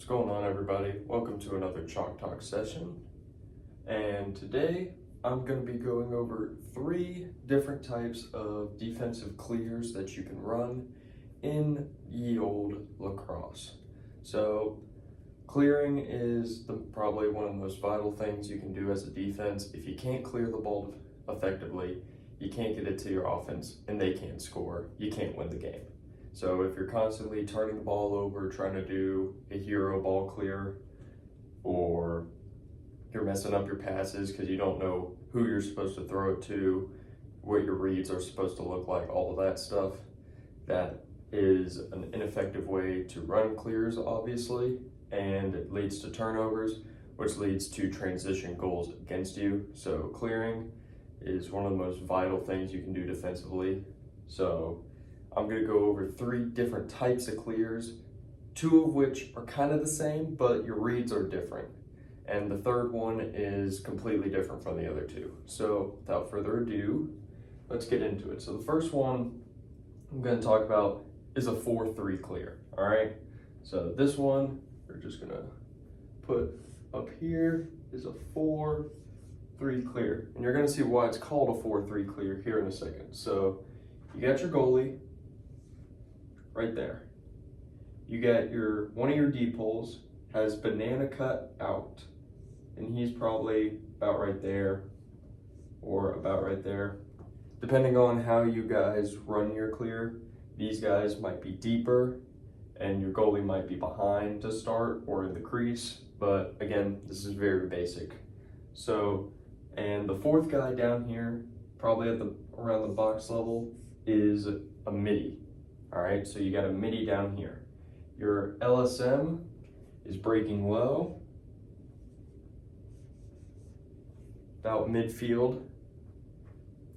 going on, everybody? Welcome to another Chalk Talk session. And today I'm going to be going over 3 different types of defensive clears that you can run in ye olde lacrosse. So clearing is probably one of the most vital things you can do as a defense. If you can't clear the ball effectively, you can't get it to your offense and they can't score, you can't win the game. So if you're constantly turning the ball over, trying to do a hero ball clear, or you're messing up your passes because you don't know who you're supposed to throw it to, what your reads are supposed to look like, all of that stuff, that is an ineffective way to run clears, obviously, and it leads to turnovers, which leads to transition goals against you. So clearing is one of the most vital things you can do defensively. So I'm going to go over 3 different types of clears, 2 of which are kind of the same, but your reads are different. And the third one is completely different from the other 2. So without further ado, let's get into it. So the first one I'm going to talk about is a 4-3 clear, all right? So this one, we're just going to put up here is a 4-3 clear. And you're going to see why it's called a 4-3 clear here in a second. So you got your goalie right there. You got one of your D poles has banana cut out, and he's probably about right there or about right there. Depending on how you guys run your clear, these guys might be deeper and your goalie might be behind to start or in the crease, but again, this is very basic. So, and the 4th guy down here, probably at around the box level, is a midi. All right, so you got a midi down here. Your LSM is breaking low, about midfield.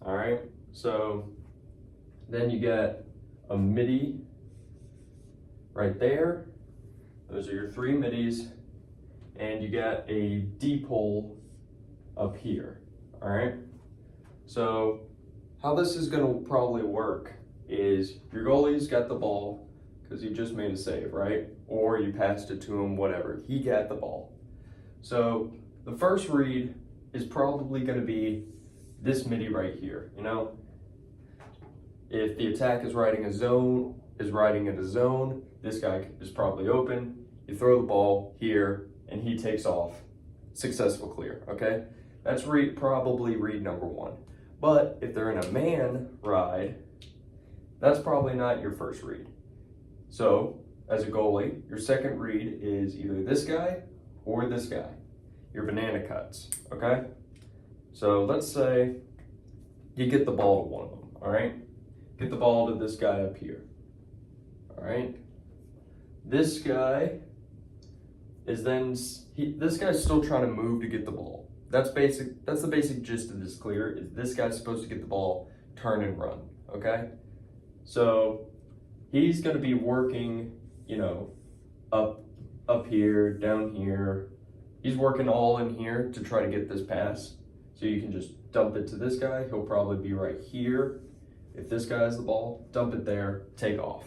All right, so then you got a midi right there. Those are your 3 midis, and you got a D pole up here. All right, so how this is going to probably work is your goalie's got the ball because he just made a save, right? Or you passed it to him, whatever. He got the ball. So the first read is probably going to be this midi right here. You know, if the attack is riding in a zone, this guy is probably open. You throw the ball here, and he takes off. Successful clear. Okay, that's probably read number 1. But if they're in a man ride, that's probably not your first read. So, as a goalie, your second read is either this guy or this guy, your banana cuts, okay? So let's say you get the ball to one of them, all right? Get the ball to this guy up here, all right? This guy is this guy's still trying to move to get the ball. That's the basic gist of this clear, is this guy's supposed to get the ball, turn and run, okay? So he's going to be working, you know, up here, down here. He's working all in here to try to get this pass. So you can just dump it to this guy. He'll probably be right here. If this guy has the ball, dump it there, take off.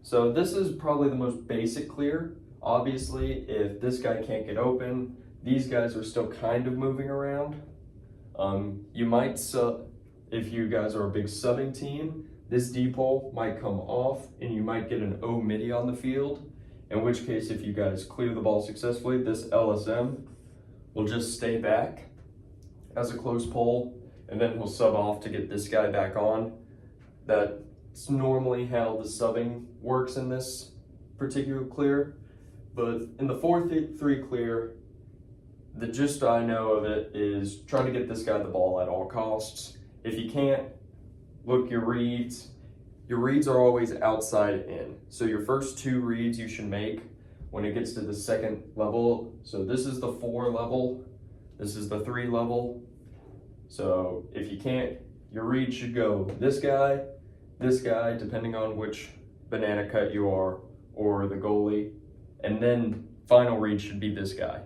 So this is probably the most basic clear. Obviously, if this guy can't get open, these guys are still kind of moving around. You might if you guys are a big subbing team, this D pole might come off and you might get an O midi on the field, in which case if you guys clear the ball successfully, this LSM will just stay back as a close pole, and then he'll sub off to get this guy back on. That's normally how the subbing works in this particular clear. But in the 4-3 clear, the gist I know of it is trying to get this guy the ball at all costs. If you can't, look, your reads are always outside in. So your first 2 reads you should make when it gets to the second level. So this is the 4 level, this is the 3 level. So if you can't, your read should go this guy, depending on which banana cut you are, or the goalie. And then final read should be this guy.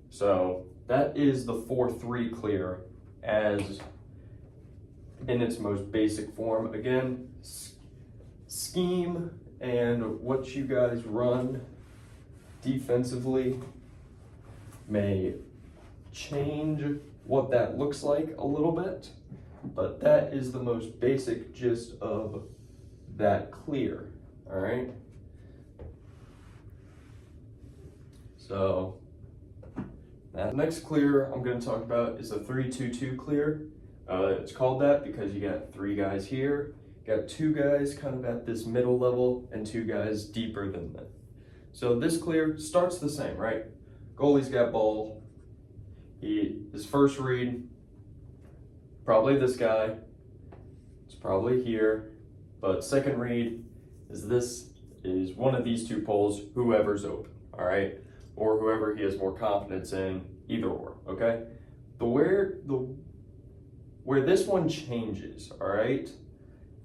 So that is the 4-3 clear as in its most basic form. Again, scheme and what you guys run defensively may change what that looks like a little bit, but that is the most basic gist of that clear, all right? So that next clear I'm going to talk about is a 3-2-2 clear. It's called that because you got 3 guys here, you got 2 guys kind of at this middle level, and 2 guys deeper than that. So this clear starts the same, right? Goalie's got ball. His first read, probably this guy. It's probably here. But second read is one of these 2 poles, whoever's open, all right? Or whoever he has more confidence in, either or, okay? Where this one changes, all right,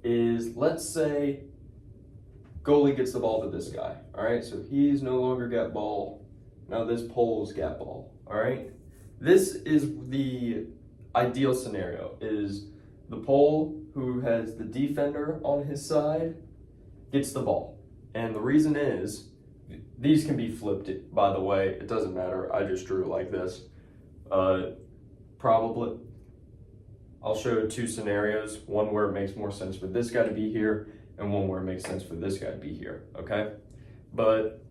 is let's say goalie gets the ball to this guy, all right? So he's no longer got ball. Now this pole's got ball, all right? This is the ideal scenario, is the pole who has the defender on his side gets the ball. And the reason is, these can be flipped, by the way, it doesn't matter, I just drew it like this. Probably, I'll show 2 scenarios, one where it makes more sense for this guy to be here, and one where it makes sense for this guy to be here, okay? But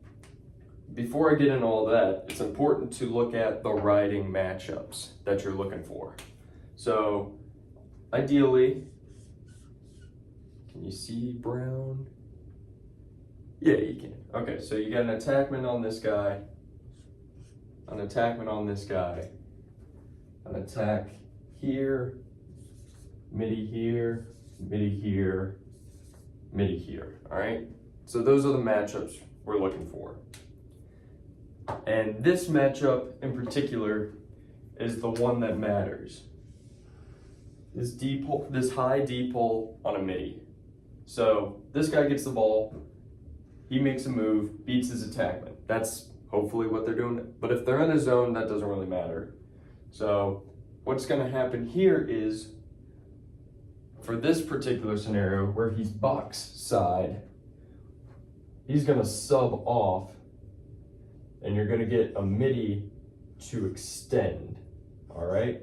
before I get into all that, it's important to look at the riding matchups that you're looking for. So, ideally, can you see Brown? Yeah, you can. Okay, so you got an attackman on this guy, an attackman on this guy, an attack here, midi here, midi here, midi here, all right? So those are the matchups we're looking for. And this matchup in particular is the one that matters. This high D pole on a midi. So this guy gets the ball, he makes a move, beats his attackman. That's hopefully what they're doing. But if they're in a zone, that doesn't really matter. So what's gonna happen here is, for this particular scenario where he's box side, he's gonna sub off and you're gonna get a midi to extend, all right?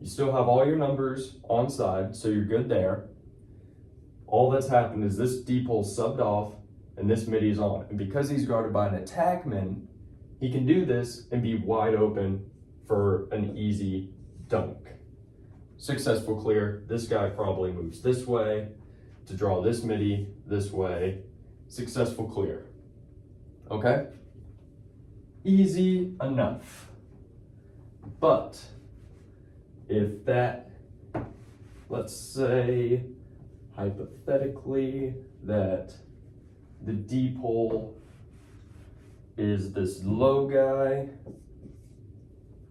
You still have all your numbers on side, so you're good there. All that's happened is this D pole subbed off and this midi is on. And because he's guarded by an attackman, he can do this and be wide open for an easy dunk. Successful clear. This guy probably moves this way to draw this midi this way. Successful clear. Okay? Easy enough. But if that, let's say hypothetically that the D pole is this low guy,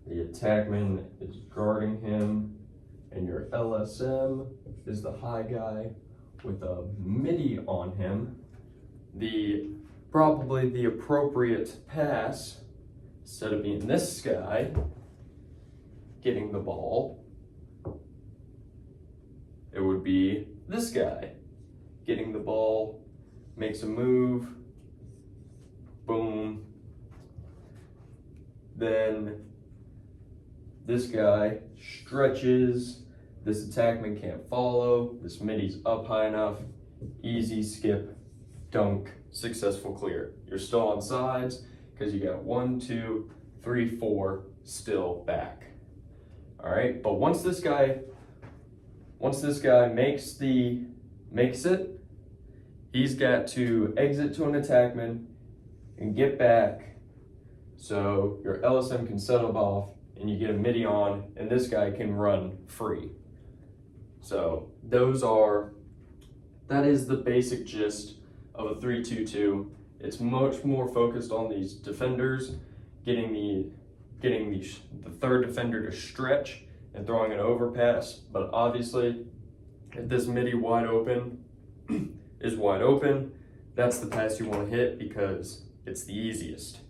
the attackman is guarding him, and your LSM is the high guy with a midi on him, probably the appropriate pass, instead of being this guy getting the ball, it would be this guy getting the ball, makes a move, boom, then this guy stretches, this attackman can't follow, this midi's up high enough, easy skip, dunk, successful clear. You're still on sides because you got 1, 2, 3, 4 still back. All right, but once this guy makes it, he's got to exit to an attackman and get back so your LSM can settle off and you get a midi on and this guy can run free. So that is the basic gist of a 3-2-2. It's much more focused on these defenders getting the third defender to stretch and throwing an overpass. But obviously, if this midi wide open is wide open, that's the pass you want to hit because it's the easiest.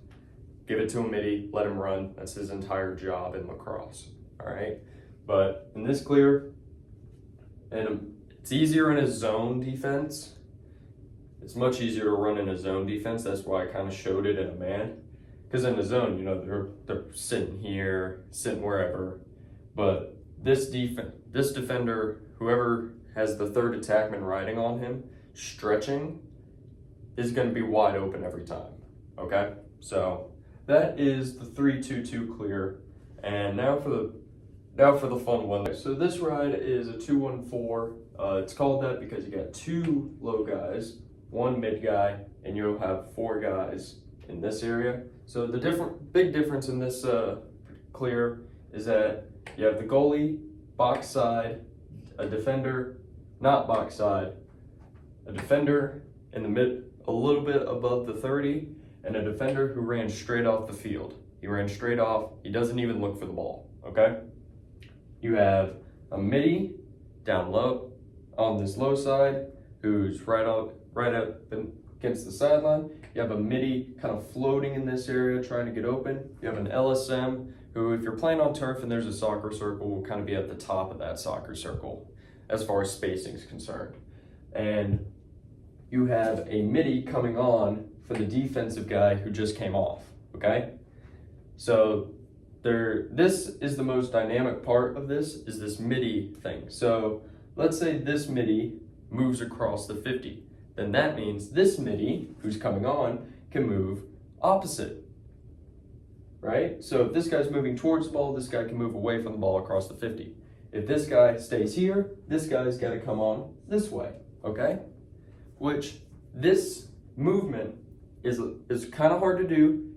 Give it to a midi, let him run. That's his entire job in lacrosse. All right, but in this clear, and it's easier in a zone defense. it's much easier to run in a zone defense. That's why I kind of showed it in a man. Because in the zone, you know, they're sitting here, sitting wherever. But this defender, whoever has the third attackman riding on him, stretching, is going to be wide open every time. Okay? So that is the 3-2-2 clear. And now for the fun one. So this ride is a 2-1-4. It's called that because you got 2 low guys, 1 mid guy, and you'll have 4 guys in this area. So the big difference in this clear is that you have the goalie, box side, a defender, not box side, a defender in the mid, a little bit above the 30, and a defender who ran straight off the field. He ran straight off. He doesn't even look for the ball, okay? You have a midi down low on this low side who's right up against the sideline. You have a midi kind of floating in this area trying to get open. You have an LSM who, if you're playing on turf and there's a soccer circle, will kind of be at the top of that soccer circle as far as spacing is concerned. And you have a midi coming on for the defensive guy who just came off, okay? So this is the most dynamic part of this, is this midi thing. So let's say this midi moves across the 50. Then that means this midi, who's coming on, can move opposite, right? So if this guy's moving towards the ball, this guy can move away from the ball across the 50. If this guy stays here, this guy's got to come on this way, okay? Which this movement is kind of hard to do.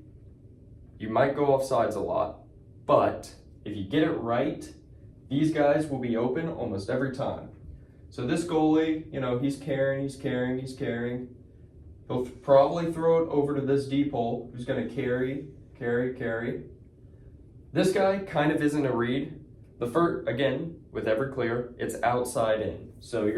You might go off sides a lot, but if you get it right, these guys will be open almost every time. So this goalie, you know, he's carrying. He'll probably throw it over to this deep hole, who's going to carry. This guy kind of isn't a read. The first, again, with every clear, it's outside in. So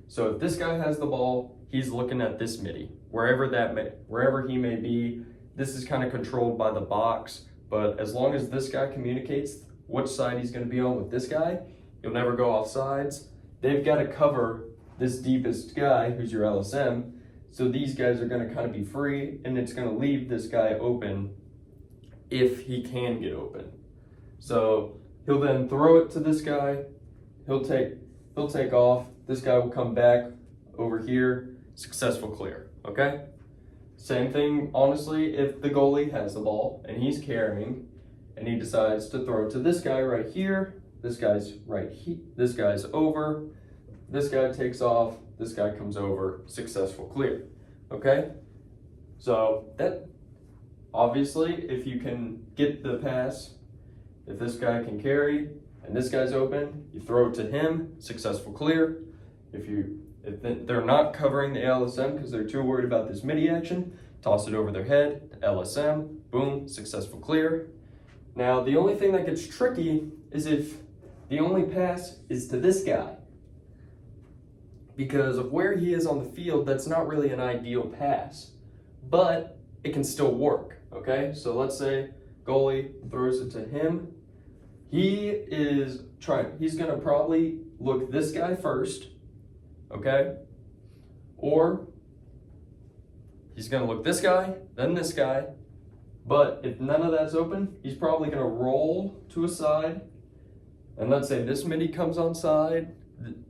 so if this guy has the ball, he's looking at this midi, wherever he may be. This is kind of controlled by the box, but as long as this guy communicates which side he's going to be on with this guy, you'll never go off sides. They've got to cover this deepest guy, who's your LSM, so these guys are going to kind of be free, and it's going to leave this guy open if he can get open. So he'll then throw it to this guy. He'll take off. This guy will come back over here. Successful clear. Okay. Same thing, honestly, if the goalie has the ball and he's carrying, and he decides to throw it to this guy right here. This guy's right here. This guy's over. This guy takes off. This guy comes over. Successful clear. Okay. So that, obviously, if you can get the pass, if this guy can carry and this guy's open, you throw it to him, successful clear. If they're not covering the LSM because they're too worried about this midi action, toss it over their head, LSM, boom, successful clear. Now, the only thing that gets tricky is if the only pass is to this guy. Because of where he is on the field, that's not really an ideal pass, but it can still work, okay? So let's say goalie throws it to him. He's gonna probably look this guy first, okay? Or he's gonna look this guy, then this guy, but if none of that's open, he's probably gonna roll to a side, and let's say this midi comes on side.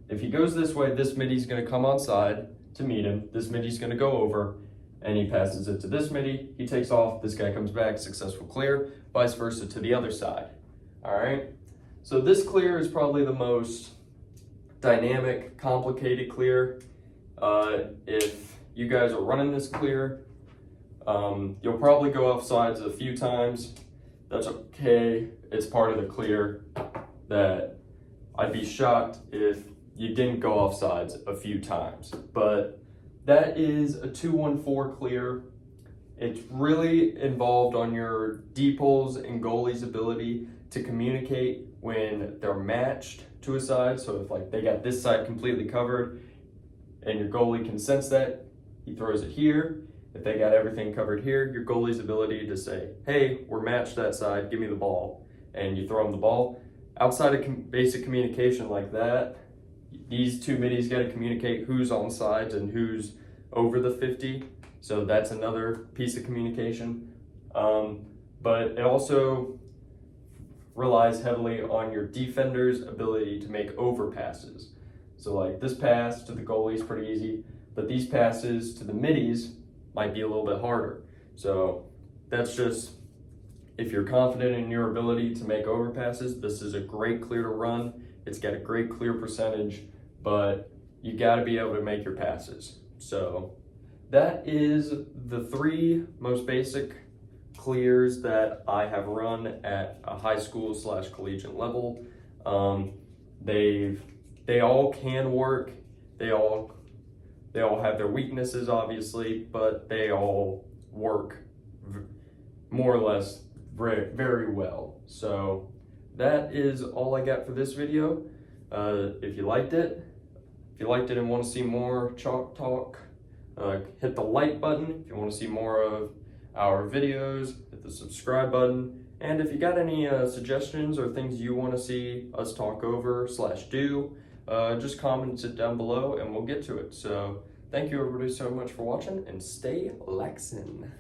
If he goes this way, this midi's gonna come on side to meet him. This midi's gonna go over, and he passes it to this midi. He takes off, this guy comes back, successful clear, vice versa to the other side. All right, so this clear is probably the most dynamic, complicated clear. If you guys are running this clear, you'll probably go off sides a few times. That's okay, it's part of the clear. That I'd be shocked if you didn't go off sides a few times. But that is a 2-1-4 clear. It's really involved on your D-poles and goalie's ability to communicate when they're matched to a side. So if like they got this side completely covered and your goalie can sense that, he throws it here. If they got everything covered here, your goalie's ability to say, hey, we're matched that side, give me the ball, and you throw him the ball. Outside of basic communication like that, these two middies got to communicate who's on sides and who's over the 50. So that's another piece of communication. But it also relies heavily on your defender's ability to make overpasses. So like this pass to the goalie is pretty easy, but these passes to the middies might be a little bit harder. So that's just, if you're confident in your ability to make overpasses, this is a great clear to run. It's got a great clear percentage, but you got to be able to make your passes. So that is the 3 most basic clears that I have run at a high school / collegiate level. They all can work. They all have their weaknesses, obviously, but they all work more or less very well. So that is all I got for this video. If you liked it and want to see more Chalk Talk, hit the like button. If you want to see more of our videos, hit the subscribe button. And if you got any suggestions or things you want to see us talk over / do, just comment it down below and we'll get to it. So thank you everybody so much for watching, and stay laxin'.